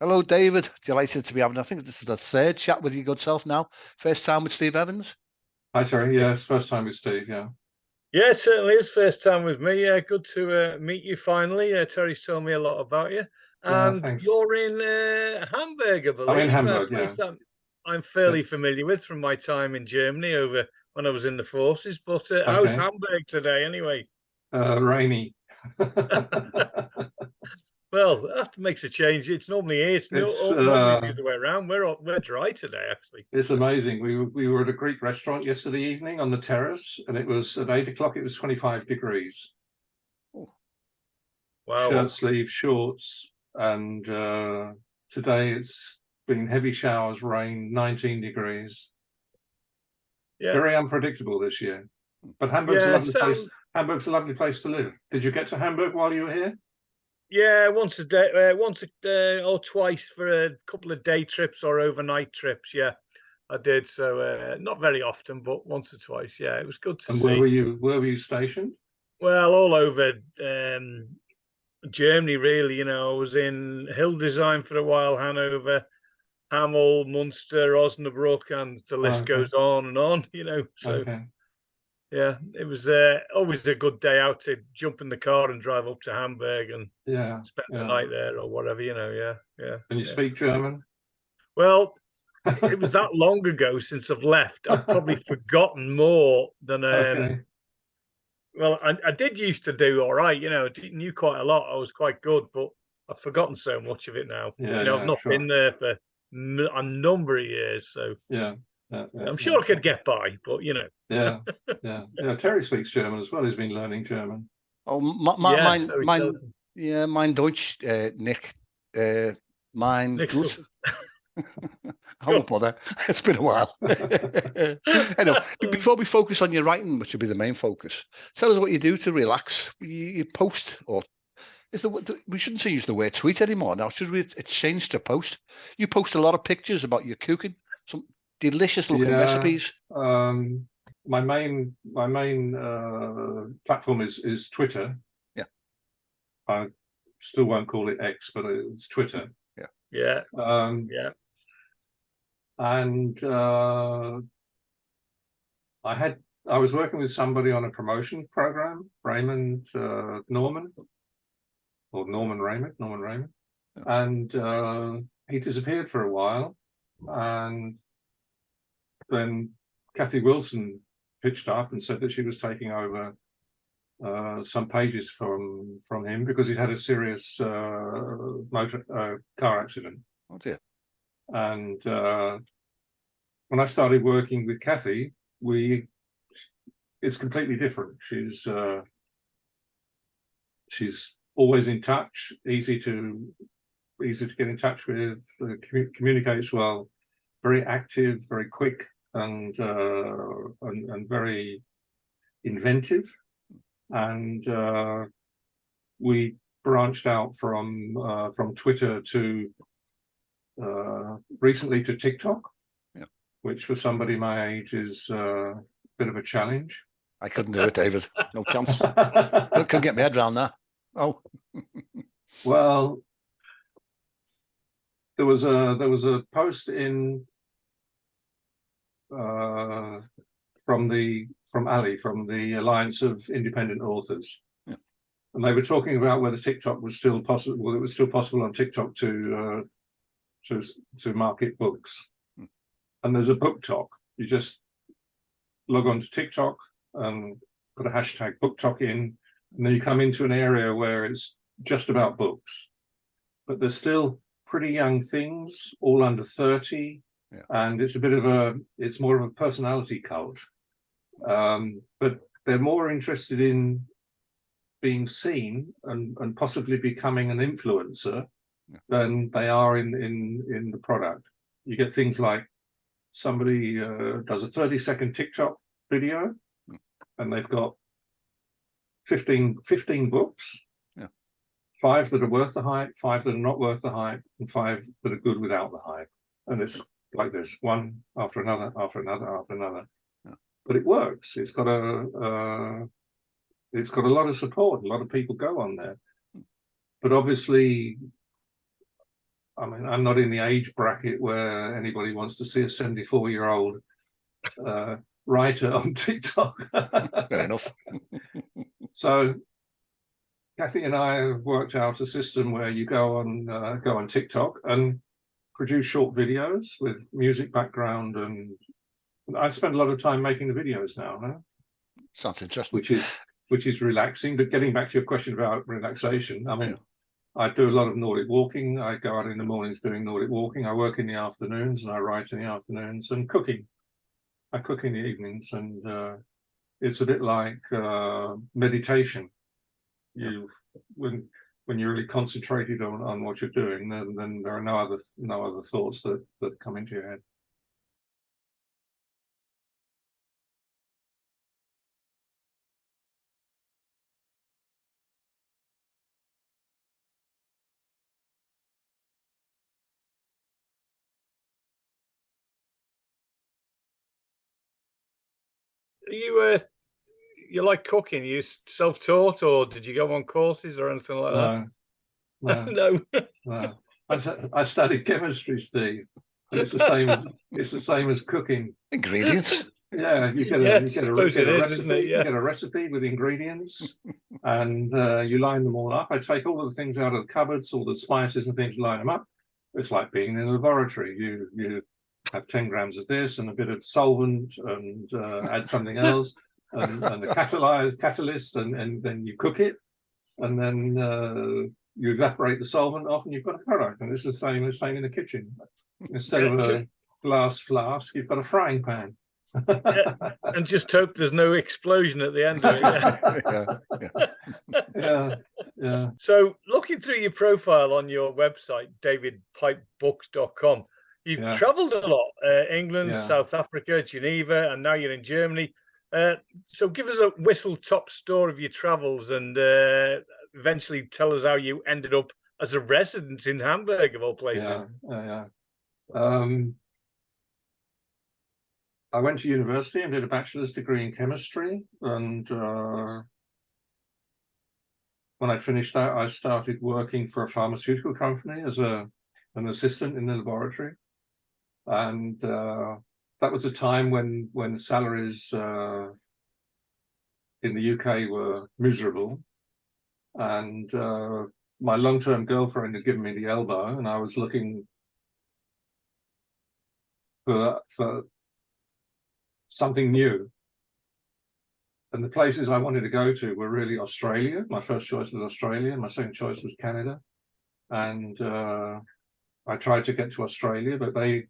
Hello, David. Delighted to be having, I think this is the third chat with your good self now. First time with Steve Evans. Hi, Terry. Yeah, it's first time with Steve, yeah. Yeah, it certainly is first time with me. Yeah, good to meet you finally. Terry's told me a lot about you. And thanks. you're in Hamburg, I believe. I'm in Hamburg, yeah. I'm fairly familiar with from my time in Germany over when I was in the forces. But how's Hamburg today anyway? Rainy. Well, that makes a change. It's normally here. It's normally the other way around. We're dry today, actually. It's amazing. We were at a Greek restaurant yesterday evening on the terrace, and it was at 8 o'clock. It was 25 degrees. Oh. Wow. Shirt sleeves, shorts, and today it's been heavy showers, rain, 19 degrees. Yeah. Very unpredictable this year. But Hamburg's a lovely place. Hamburg's a lovely place to live. Did you get to Hamburg while you were here? Yeah, once or twice for a couple of day trips or overnight trips. Yeah, I did. So not very often, but once or twice. Yeah, it was good to see. And where were you stationed? Well, all over Germany, really. You know, I was in Hildesheim for a while, Hanover, Hameln, Munster, Osnabrück, and the list goes on and on. You know, so. Yeah, it was always a good day out to jump in the car and drive up to Hamburg and spend the night there or whatever, you know. Yeah. Can you speak German? Well, it was that long ago since I've left. I've probably forgotten more than. Well, I did used to do all right, you know. I knew quite a lot. I was quite good, but I've forgotten so much of it now. Yeah, you know, I've not been there for a number of years, so yeah. I'm sure I could get by, but you know. Yeah. Terry speaks German as well. He's been learning German. Oh, mine Deutsch, Nick. Mine Deutsch. I won't bother. It's been a while. Anyway, before we focus on your writing, which will be the main focus, tell us what you do to relax. You post, or we shouldn't use the word tweet anymore now, should we? It's changed to post. You post a lot of pictures about your cooking. Some delicious looking recipes. My main platform is Twitter. Yeah. I still won't call it X, but it's Twitter. Yeah. And I was working with somebody on a promotion program, Raymond Norman Raymond, and he disappeared for a while, and then Kathy Wilson pitched up and said that she was taking over some pages from him because he'd had a serious car accident. Oh dear. And when I started working with Kathy, it's completely different. She's always in touch, easy to get in touch with, communicates well, very active, very quick, and very inventive. And we branched out from Twitter to recently to TikTok, which for somebody my age is a bit of a challenge. I couldn't do it, David. No chance. Couldn't get my head around that. Oh. Well, there was a post in from Ali, from the Alliance of Independent Authors, and they were talking about whether TikTok was still possible. Well, it was still possible on TikTok to market books. And there's a book talk. You just log on to TikTok and put a hashtag book talk in, and then you come into an area where it's just about books, but there's still pretty young things, all under 30. And it's more of a personality cult. But they're more interested in being seen and possibly becoming an influencer than they are in the product. You get things like somebody does a 30-second TikTok video, and they've got 15 books, 5 that are worth the hype, 5 that are not worth the hype, and 5 that are good without the hype. And it's like this, one after another, after another, after another. But it works. It's got a lot of support. A lot of people go on there. But obviously, I mean, I'm not in the age bracket where anybody wants to see a 74-year-old writer on TikTok. Fair enough. So Kathy and I have worked out a system where you go on TikTok and produce short videos with music background, and I spend a lot of time making the videos now. Huh? Sounds interesting. Which is relaxing. But getting back to your question about relaxation, I mean, I do a lot of Nordic walking. I go out in the mornings doing Nordic walking. I work in the afternoons and I write in the afternoons, and cooking. I cook in the evenings, and it's a bit like meditation. When you're really concentrated on what you're doing, then there are no other thoughts that come into your head. You like cooking? You self-taught, or did you go on courses or anything like that? No. No. I studied chemistry, Steve. And it's the same as cooking. Ingredients. Yeah, you get a recipe with ingredients, and you line them all up. I take all the things out of the cupboards, all the spices and things, line them up. It's like being in a laboratory. You have 10 grams of this and a bit of solvent, and add something else, and the catalyst, and then you cook it, and then you evaporate the solvent off, and you've got a product. And it's the same in the kitchen. Instead of a glass flask, you've got a frying pan. And just hope there's no explosion at the end of it. Yeah. So looking through your profile on your website, davidpipebooks.com, you've traveled a lot, England, South Africa, Geneva, and now you're in Germany. So give us a whistle-top story of your travels, and eventually tell us how you ended up as a resident in Hamburg, of all places. I went to university and did a bachelor's degree in chemistry, and when I finished that, I started working for a pharmaceutical company as an assistant in the laboratory, and that was a time when salaries in the UK were miserable, and my long-term girlfriend had given me the elbow, and I was looking for something new. And the places I wanted to go to were really Australia. My first choice was Australia. My second choice was Canada. And I tried to get to Australia, but they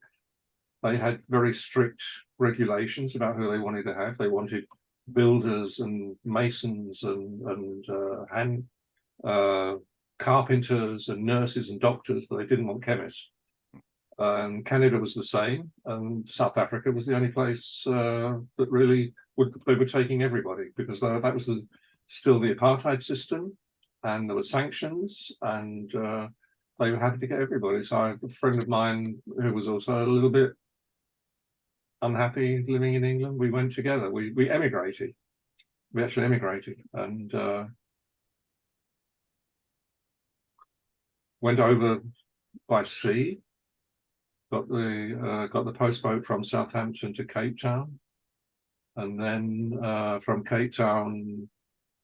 had very strict regulations about who they wanted to have. They wanted builders and masons and carpenters and nurses and doctors, but they didn't want chemists. Canada was the same, and South Africa was the only place that really they were taking everybody, because that was still the apartheid system, and there were sanctions, and they were happy to get everybody. So I have a friend of mine who was also a little bit unhappy living in England. We went together. We emigrated. We actually emigrated, and went over by sea. Got the postboat from Southampton to Cape Town, and then from Cape Town,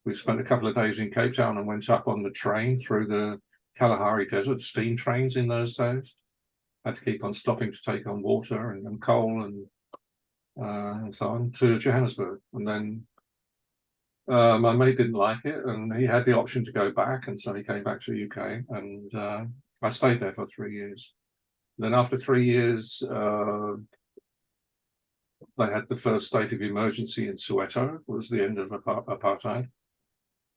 we spent a couple of days in Cape Town and went up on the train through the Kalahari Desert, steam trains in those days. Had to keep on stopping to take on water and coal and so on to Johannesburg. And then my mate didn't like it, and he had the option to go back, and so he came back to the UK, and I stayed there for 3 years. Then after 3 years, they had the first state of emergency in Soweto. It was the end of apartheid.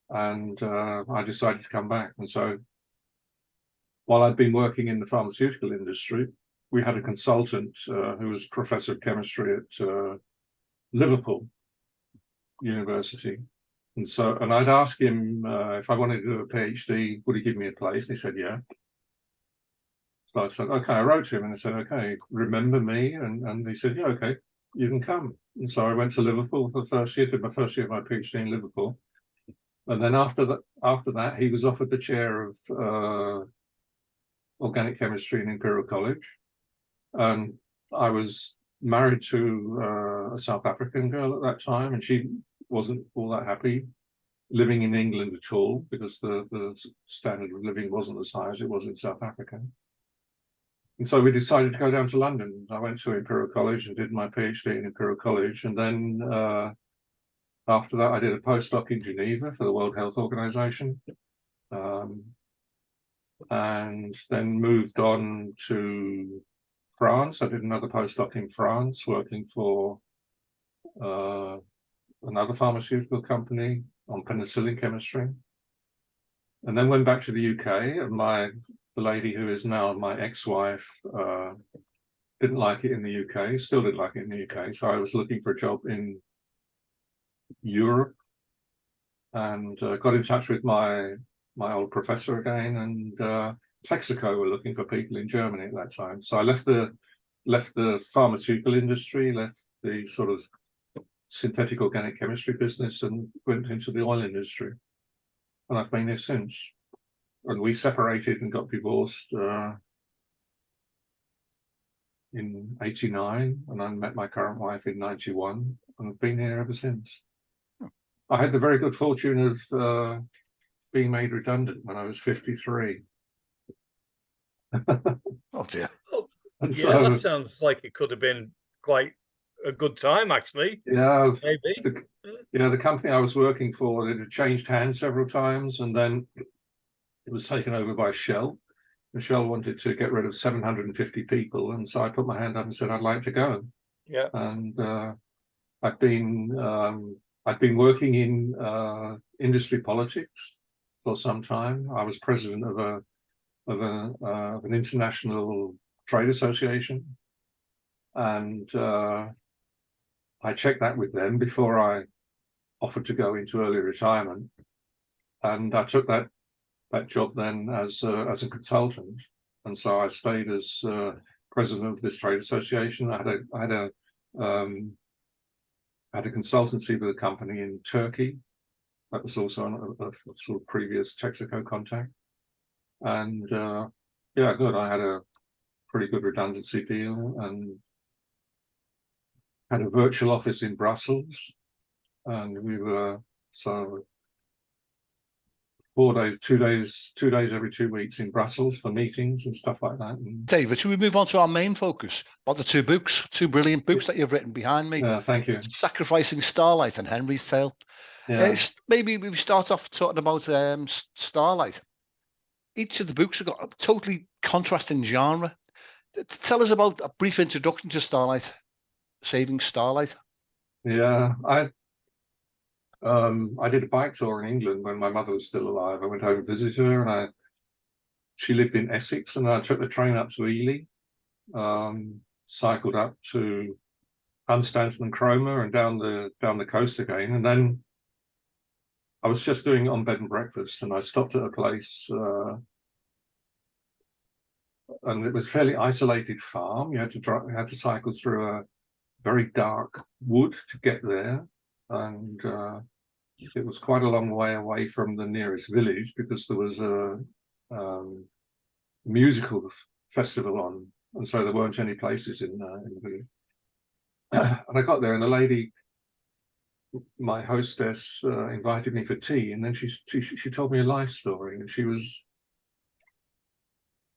And I decided to come back. And so while I'd been working in the pharmaceutical industry, we had a consultant who was professor of chemistry at Liverpool University. And I'd ask him if I wanted to do a PhD, would he give me a place? And he said, yeah. So I said, okay, I wrote to him and I said, okay, remember me? And he said, yeah, okay, you can come. And so I went to Liverpool for the first year, did my first year of my PhD in Liverpool. And then after that, he was offered the chair of organic chemistry in Imperial College. And I was married to a South African girl at that time, and she wasn't all that happy living in England at all, because the standard of living wasn't as high as it was in South Africa. And so we decided to go down to London. I went to Imperial College and did my PhD in Imperial College. And then after that, I did a postdoc in Geneva for the World Health Organization. And then moved on to France. I did another postdoc in France, working for another pharmaceutical company on penicillin chemistry. And then went back to the UK, and the lady who is now my ex-wife didn't like it in the UK, still didn't like it in the UK. So I was looking for a job in Europe, and got in touch with my old professor again, and Texaco were looking for people in Germany at that time. So I left the pharmaceutical industry, left the sort of synthetic organic chemistry business, and went into the oil industry. And I've been here since. And we separated and got divorced in '89, and I met my current wife in '91, and I've been here ever since. I had the very good fortune of being made redundant when I was 53. Oh dear. And yeah, that sounds like it could have been quite a good time, actually. Yeah, maybe. The company I was working for, it had changed hands several times, and then it was taken over by Shell. And Shell wanted to get rid of 750 people, and so I put my hand up and said I'd like to go. Yeah. And I'd been working in industry politics for some time. I was president of an international trade association, and I checked that with them before I offered to go into early retirement, and I took that job then as a consultant, and so I stayed as president of this trade association. I had a consultancy with a company in Turkey. That was also a sort of previous Texaco contact. And yeah, good. I had a pretty good redundancy deal and had a virtual office in Brussels. And we were, so 4 days, 2 days, 2 days every 2 weeks in Brussels for meetings and stuff like that. And David, should we move on to our main focus? About the two brilliant books that you've written behind me. Yeah, thank you. Sacrificing Starlight and Henry's Tale. Yeah. Maybe we start off talking about Starlight. Each of the books have got a totally contrasting genre. Tell us about a brief introduction to Starlight, Saving Starlight. Yeah, I did a bike tour in England when my mother was still alive. I went home and visited her, and she lived in Essex, and I took the train up to Ely, cycled up to Hunstanton and Cromer, and down the coast again. And then I was just doing on bed and breakfast, and I stopped at a place, and it was a fairly isolated farm. You had to cycle through a very dark wood to get there, and it was quite a long way away from the nearest village, because there was a musical festival on, and so there weren't any places in the village. And I got there, and the lady, my hostess, invited me for tea, and then she told me a life story, and she was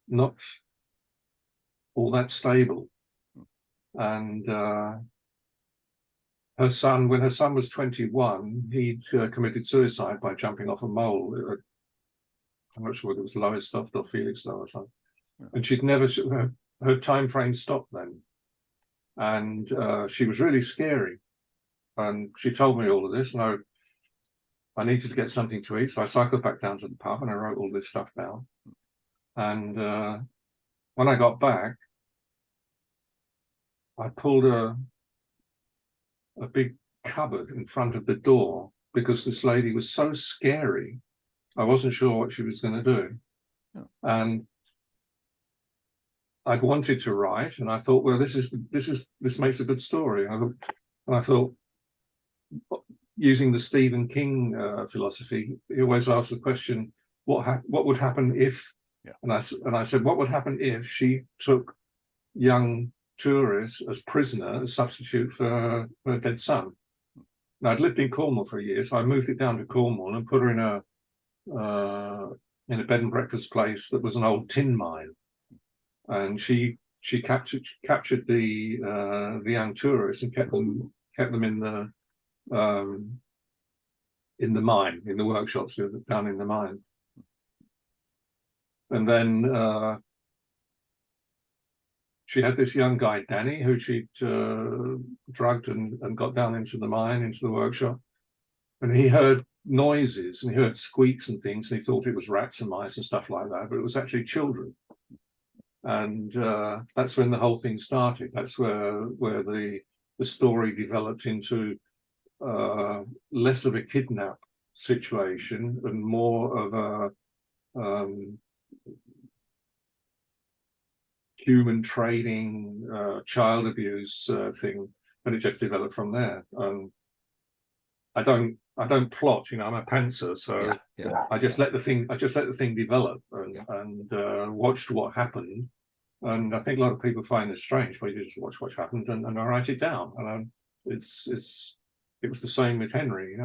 not all that stable. And her son, when her son was 21, he'd committed suicide by jumping off a mole. I'm not sure whether it was Lowestoft or Felixstowe or something. Yeah. And she'd never, her time frame stopped then. And she was really scary. And she told me all of this, and I needed to get something to eat. So I cycled back down to the pub, and I wrote all this stuff down. And when I got back, I pulled a big cupboard in front of the door, because this lady was so scary. I wasn't sure what she was going to do. Yeah. And I'd wanted to write, and I thought, well, this makes a good story. And I thought, using the Stephen King philosophy, he always asks the question, what would happen if Yeah. And I said, what would happen if she took young tourists as prisoner, as substitute for her dead son? Now, I'd lived in Cornwall for a year, so I moved it down to Cornwall and put her in a bed and breakfast place that was an old tin mine, and she captured the young tourists and kept them in the mine, in the workshops down in the mine. And then she had this young guy, Danny, who she'd drugged and got down into the mine, into the workshop. And he heard noises and he heard squeaks and things, and he thought it was rats and mice and stuff like that, but it was actually children. And that's when the whole thing started. That's where the story developed into less of a kidnap situation and more of a human trading, child abuse thing, and it just developed from there. I don't plot, I'm a pantser, so I just let the thing develop and watched what happened. And I think a lot of people find this strange, but you just watch what happened and I write it down. And it was the same with Henry.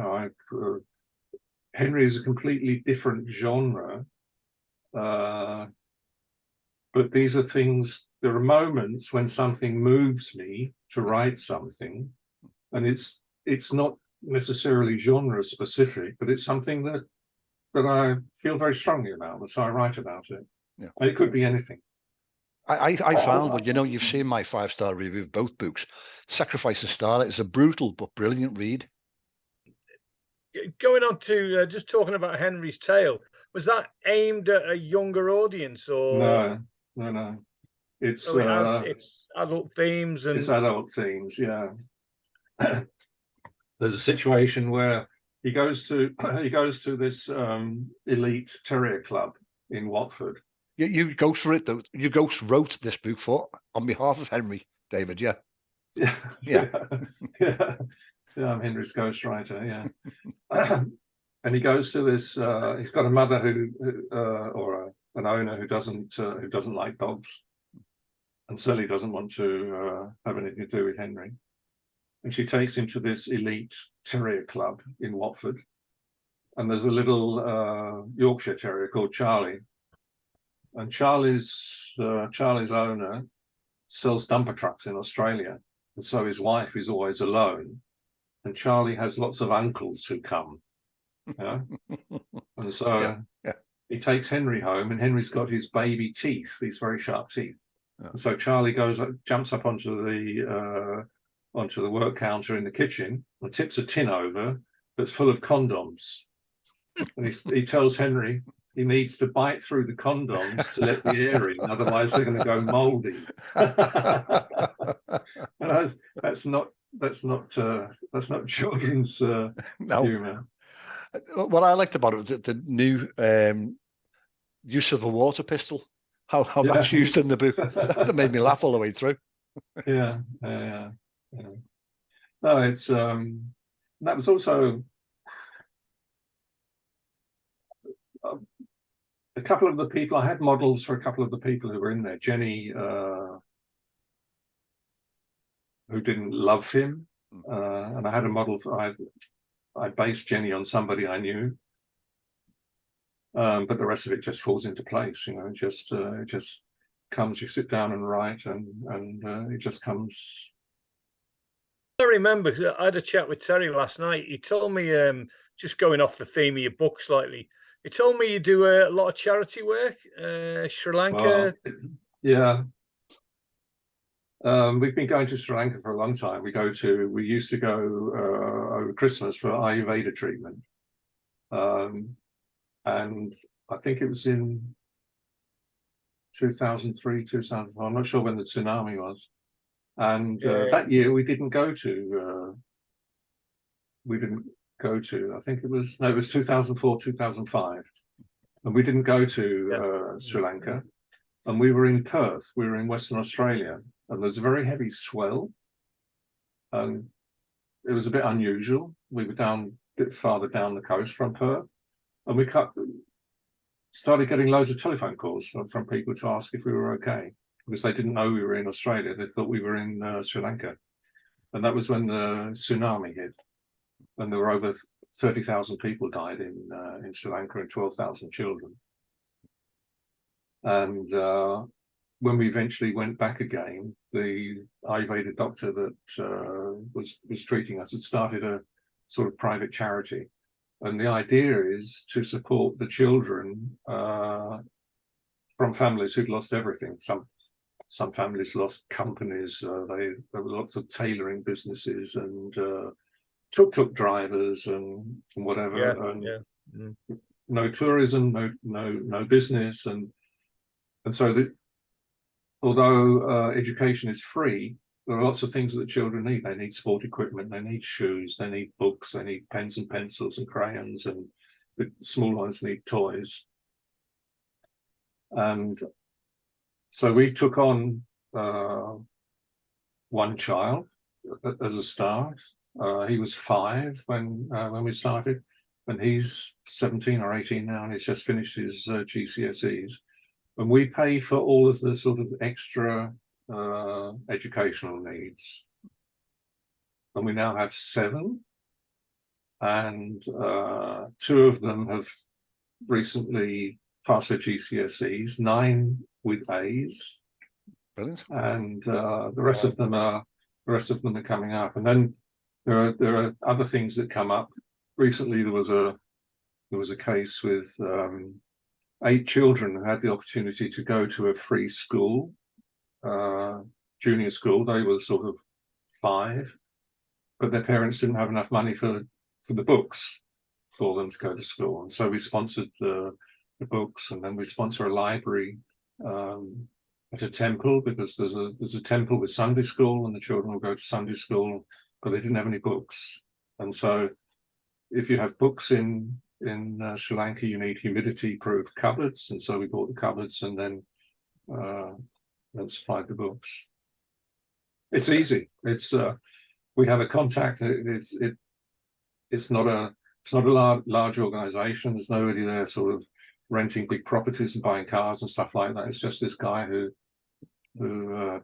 Henry is a completely different genre, but these are things. There are moments when something moves me to write something, and it's not necessarily genre specific, but it's something that I feel very strongly about, and so I write about it. Yeah. And it could be anything. I found, well, you've seen my 5-star review of both books. Sacrifice of Starlight is a brutal but brilliant read. Going on to just talking about Henry's Tale, was that aimed at a younger audience, or no? It's adult themes, and it's adult themes. Yeah. There's a situation where he goes to this elite terrier club in Watford. You ghost for it though. You ghost wrote this book on behalf of Henry, David. Yeah. I'm Henry's ghostwriter. Yeah. And he goes to this. He's got a mother or an owner who doesn't like dogs, and certainly doesn't want to have anything to do with Henry. And she takes him to this elite terrier club in Watford. And there's a little Yorkshire terrier called Charlie. And Charlie's owner sells dumper trucks in Australia. And so his wife is always alone. And Charlie has lots of uncles who come. And so he takes Henry home, and Henry's got his baby teeth, these very sharp teeth. And so Charlie jumps up onto the work counter in the kitchen and tips a tin over that's full of condoms. And he tells Henry he needs to bite through the condoms to let the air in, otherwise they're going to go moldy. And that's not children's humor. What I liked about it was the new use of a water pistol. How that's used in the book. That made me laugh all the way through. Yeah. No, it's that was also a couple of the people. I had models for a couple of the people who were in there. Jenny, who didn't love him, and I had a model for. I based Jenny on somebody I knew, but the rest of it just falls into place. It just comes. You sit down and write, and it just comes. I remember I had a chat with Terry last night. He told me, just going off the theme of your book slightly, he told me you do a lot of charity work, Sri Lanka. Yeah. We've been going to Sri Lanka for a long time. We used to go over Christmas for Ayurveda treatment. And I think it was in 2003, 2004. I'm not sure when the tsunami was. And that year we didn't go to, I think it was 2004, 2005. And we didn't go to Sri Lanka. And we were in Perth, we were in Western Australia. And there was a very heavy swell. And it was a bit unusual. We were a bit farther down the coast from Perth. And we started getting loads of telephone calls from people to ask if we were okay, because they didn't know we were in Australia. They thought we were in Sri Lanka. And that was when the tsunami hit, and there were over 30,000 people died in Sri Lanka and 12,000 children. And when we eventually went back again, the Ayurveda doctor that was treating us had started a sort of private charity. And the idea is to support the children from families who'd lost everything. Some families lost companies. There were lots of tailoring businesses and tuk-tuk drivers and whatever. No tourism, no business, and so although education is free, there are lots of things that the children need. They need sport equipment, they need shoes, they need books, they need pens and pencils and crayons, and the small ones need toys. And so we took on one child as a start. He was 5 when we started, and he's 17 or 18 now, and he's just finished his GCSEs. And we pay for all of the sort of extra educational needs. And we now have 7, and 2 of them have recently passed their GCSEs, 9 with A's. Brilliant. And the rest of them are coming up. And then there are other things that come up. Recently there was a case with 8 children who had the opportunity to go to a free school, junior school. They were sort of 5, but their parents didn't have enough money for the books for them to go to school. And so we sponsored the books, and then we sponsor a library at a temple, because there's a temple with Sunday school, and the children will go to Sunday school, but they didn't have any books. And so if you have books in Sri Lanka, you need humidity-proof cupboards, and so we bought the cupboards and then supplied the books. It's easy. It's we have a contact. It's not a large organization. There's nobody there sort of renting big properties and buying cars and stuff like that. It's just this guy who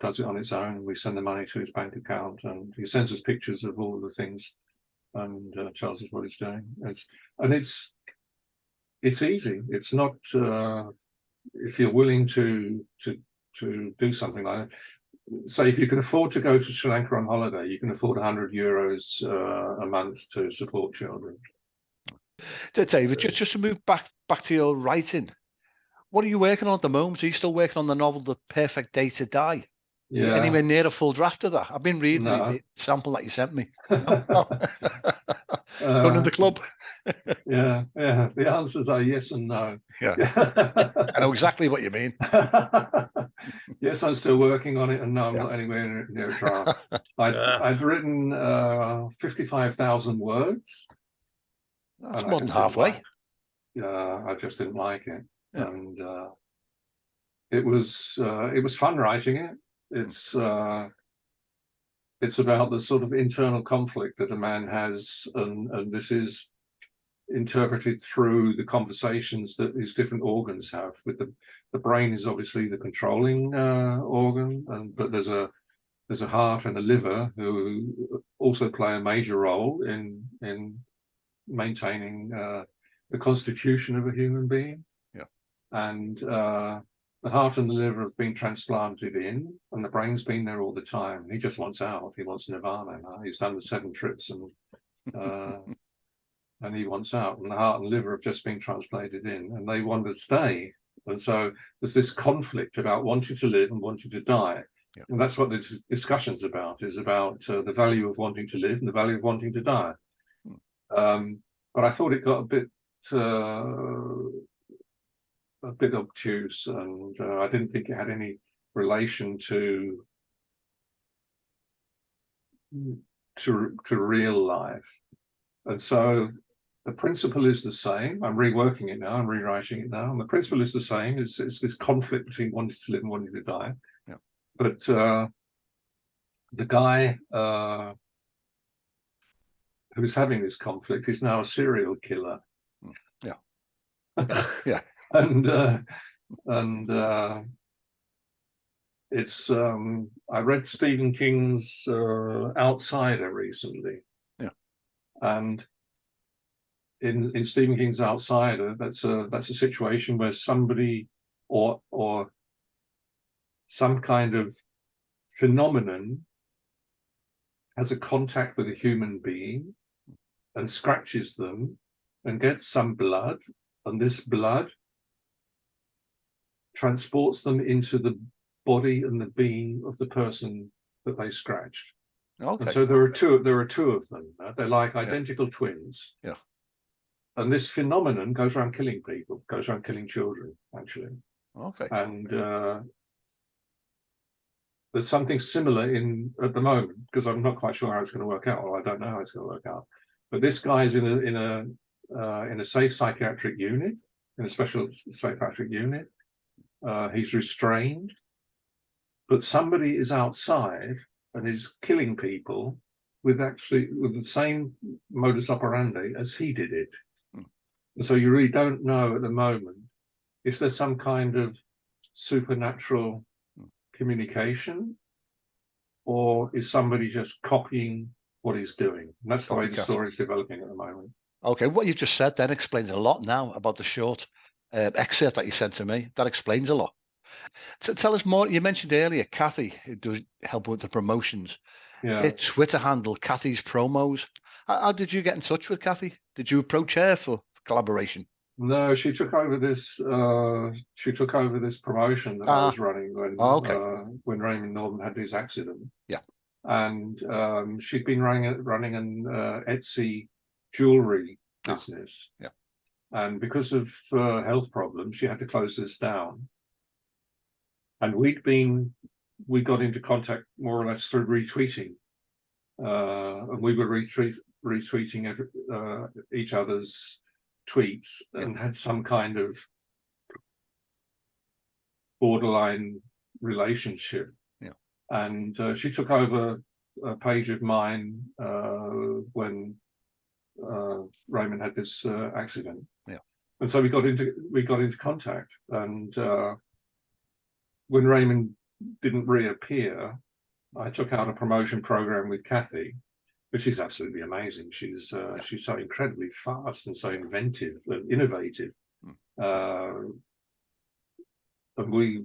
does it on his own. We send the money to his bank account, and he sends us pictures of all of the things and tells us what he's doing. It's easy. It's not if you're willing to do something like that. Say if you can afford to go to Sri Lanka on holiday, you can afford €100 a month to support children. David, just to move back to your writing, what are you working on at the moment? Are you still working on the novel The Perfect Day to Die? Yeah. Anywhere near a full draft of that? I've been reading the sample that you sent me. No? Going to the club? Yeah. The answers are yes and no. Yeah. I know exactly what you mean. Yes, I'm still working on it, and no, I'm not anywhere near a draft. I'd written 55,000 words. That's more than halfway. I just didn't like it, and it was fun writing it. It's about the sort of internal conflict that a man has, and this is interpreted through the conversations that these different organs have. With the brain is obviously the controlling organ, but there's a heart and a liver who also play a major role in maintaining the constitution of a human being. And the heart and the liver have been transplanted in, and the brain's been there all the time. He just wants out. He wants nirvana. He's done the 7 trips, and he wants out. And the heart and liver have just been transplanted in, and they want to stay. And so there's this conflict about wanting to live and wanting to die. And that's what this discussion's about, is about the value of wanting to live and the value of wanting to die. But I thought it got a bit obtuse, and I didn't think it had any relation to real life. And so the principle is the same. I'm reworking it now, I'm rewriting it now, and the principle is the same. It's this conflict between wanting to live and wanting to die. But the guy who's having this conflict is now a serial killer. and it's I read Stephen King's Outsider recently. Yeah. And in Stephen King's Outsider, that's a situation where somebody or some kind of phenomenon has a contact with a human being and scratches them and gets some blood, and this blood transports them into the body and the being of the person that they scratched. Okay. And so there are two of them. They're like identical twins. Yeah. And this phenomenon goes around killing people, goes around killing children, actually. Okay. And there's something similar at the moment, because I'm not quite sure how it's going to work out, or I don't know how it's going to work out. But this guy's in a safe psychiatric unit, in a special psychiatric unit. He's restrained, but somebody is outside and is killing people with the same modus operandi as he did it. And so you really don't know at the moment if there's some kind of supernatural communication, or is somebody just copying what he's doing. And that's the way the story is developing at the moment. Okay, what you've just said then explains a lot now about the short excerpt that you sent to me. That explains a lot. Tell us more. You mentioned earlier Kathy, who does help with the promotions. Yeah. Twitter handle, Kathy's Promos. How did you get in touch with Kathy? Did you approach her for collaboration? No, she took over this. She took over this promotion that I was running when Raymond Norton had his accident. Yeah, and she'd been running an Etsy jewelry business. Yeah, and because of health problems, she had to close this down. And we got into contact more or less through retweeting, and we were retweeting each other's tweets and had some kind of borderline relationship. Yeah. And she took over a page of mine when Raymond had this accident. Yeah. And so we got into contact. And when Raymond didn't reappear, I took out a promotion program with Kathy, which is absolutely amazing. She's so incredibly fast and so inventive and innovative. And we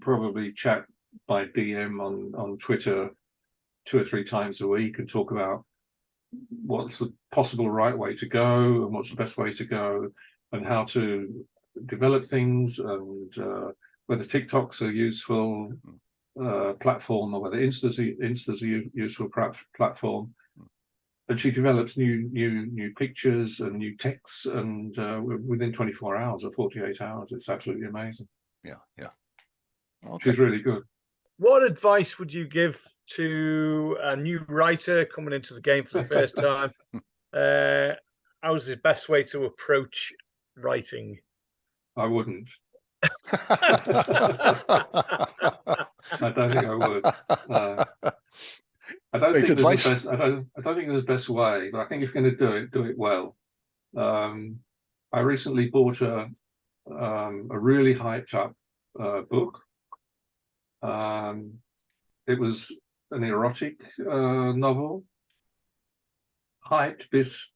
probably chat by DM on Twitter 2 or 3 times a week and talk about what's the possible right way to go and what's the best way to go and how to develop things, and whether TikToks are useful platform or whether Insta's a useful platform. And she develops new pictures and new texts, and within 24 hours or 48 hours, it's absolutely amazing. Yeah. Okay. She's really good. What advice would you give to a new writer coming into the game for the first time? How's the best way to approach writing? I wouldn't. I don't think I would. I don't think there's a best way, but I think if you're going to do it well. I recently bought a really hyped up book. It was an erotic novel, hyped this,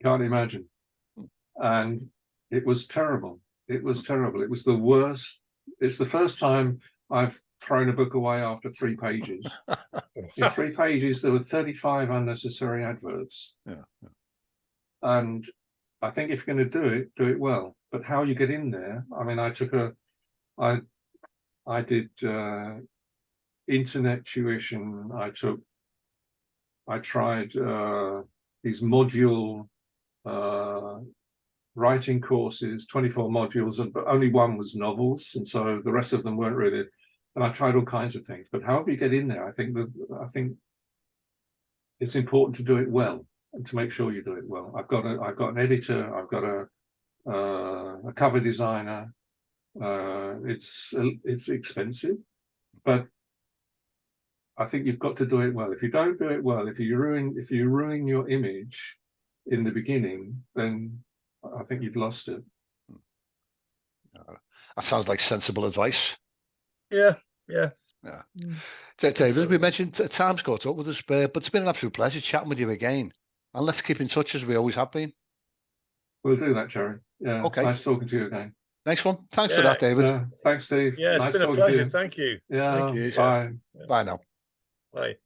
can't imagine, and it was terrible. It was terrible. It was the worst. It's the first time I've thrown a book away after 3 pages. In 3 pages, there were 35 unnecessary adverts. Yeah. And I think if you're going to do it well. But how you get in there? I mean, I did internet tuition. I tried these module writing courses, 24 modules, but only one was novels, and so the rest of them weren't really. And I tried all kinds of things. But however you get in there, I think it's important to do it well and to make sure you do it well. I've got an editor. I've got a cover designer. It's expensive, but I think you've got to do it well. If you don't do it well, if you ruin your image in the beginning, then I think you've lost it. That sounds like sensible advice. Yeah. Dave, as we mentioned, time's caught up with us, but it's been an absolute pleasure chatting with you again. And let's keep in touch as we always have been. We'll do that, Jerry. Yeah. Okay. Nice talking to you again. Next one. Thanks for that, David. Thanks, Steve. Yeah, it's nice been a pleasure. Thank you. Yeah. Thank you. Bye. Bye now. Bye.